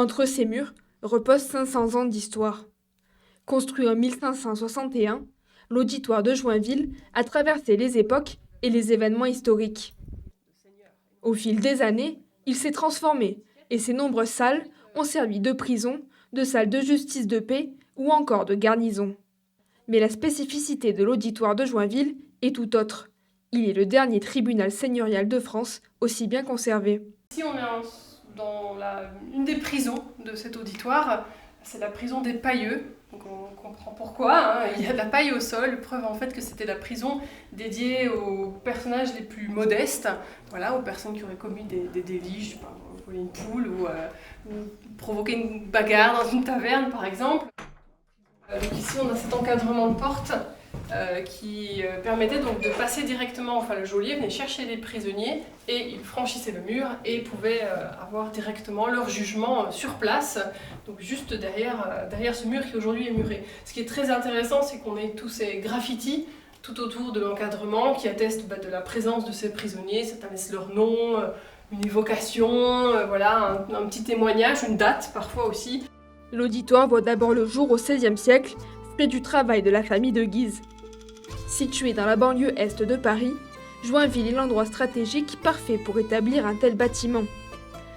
Entre ces murs reposent 500 ans d'histoire. Construit en 1561, l'auditoire de Joinville a traversé les époques et les événements historiques. Au fil des années, il s'est transformé et ses nombreuses salles ont servi de prison, de salle de justice de paix ou encore de garnison. Mais la spécificité de l'auditoire de Joinville est tout autre. Il est le dernier tribunal seigneurial de France aussi bien conservé. Ici, on est dans une des prisons de cet auditoire, c'est la prison des Pailleux. Donc on comprend pourquoi, il y a de la paille au sol, preuve en fait que c'était la prison dédiée aux personnages les plus modestes, voilà, aux personnes qui auraient commis des délits, je sais pas, voler une poule ou provoquer une bagarre dans une taverne par exemple. Donc ici on a cet encadrement de porte qui permettait donc de passer directement, enfin le geôlier venait chercher les prisonniers et il franchissait le mur et pouvait avoir directement leur jugement sur place, donc juste derrière ce mur qui aujourd'hui est muré. Ce qui est très intéressant, c'est qu'on ait tous ces graffitis tout autour de l'encadrement qui attestent de la présence de ces prisonniers, ça laisse leur nom, une évocation, voilà, un petit témoignage, une date parfois aussi. L'auditoire voit d'abord le jour au XVIe siècle, fruit du travail de la famille de Guise. Situé dans la banlieue est de Paris, Joinville est l'endroit stratégique parfait pour établir un tel bâtiment.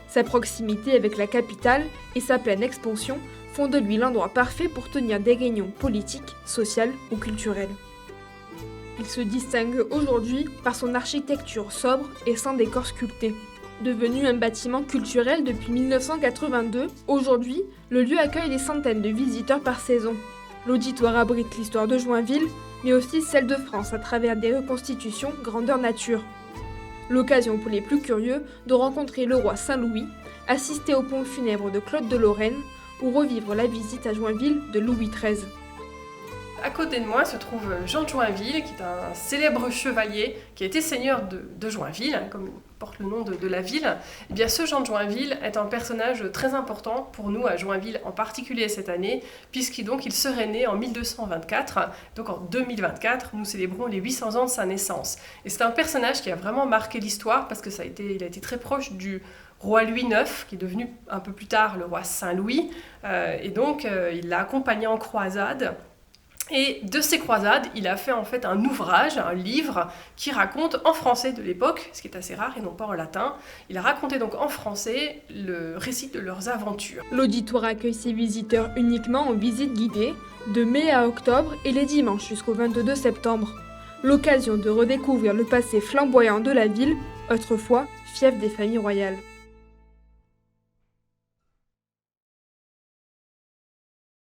Sa proximité avec la capitale et sa pleine expansion font de lui l'endroit parfait pour tenir des réunions politiques, sociales ou culturelles. Il se distingue aujourd'hui par son architecture sobre et sans décor sculpté. Devenu un bâtiment culturel depuis 1982, aujourd'hui, le lieu accueille des centaines de visiteurs par saison. L'auditoire abrite l'histoire de Joinville, mais aussi celle de France à travers des reconstitutions grandeur nature. L'occasion pour les plus curieux de rencontrer le roi Saint-Louis, assister au pont funèbre de Claude de Lorraine ou revivre la visite à Joinville de Louis XIII. À côté de moi se trouve Jean de Joinville, qui est un célèbre chevalier qui a été seigneur de Joinville, comme porte le nom de la ville. Et bien, ce Jean de Joinville est un personnage très important pour nous à Joinville, en particulier cette année, puisqu'il serait né en 1224. Donc en 2024, nous célébrons les 800 ans de sa naissance. Et c'est un personnage qui a vraiment marqué l'histoire parce que il a été très proche du roi Louis IX, qui est devenu un peu plus tard le roi Saint-Louis. Et donc, il l'a accompagné en croisade. Et de ces croisades, il a fait en fait un ouvrage, un livre, qui raconte en français de l'époque, ce qui est assez rare et non pas en latin. Il a raconté donc en français le récit de leurs aventures. L'auditoire accueille ses visiteurs uniquement en visite guidée, de mai à octobre et les dimanches jusqu'au 22 septembre. L'occasion de redécouvrir le passé flamboyant de la ville, autrefois fief des familles royales.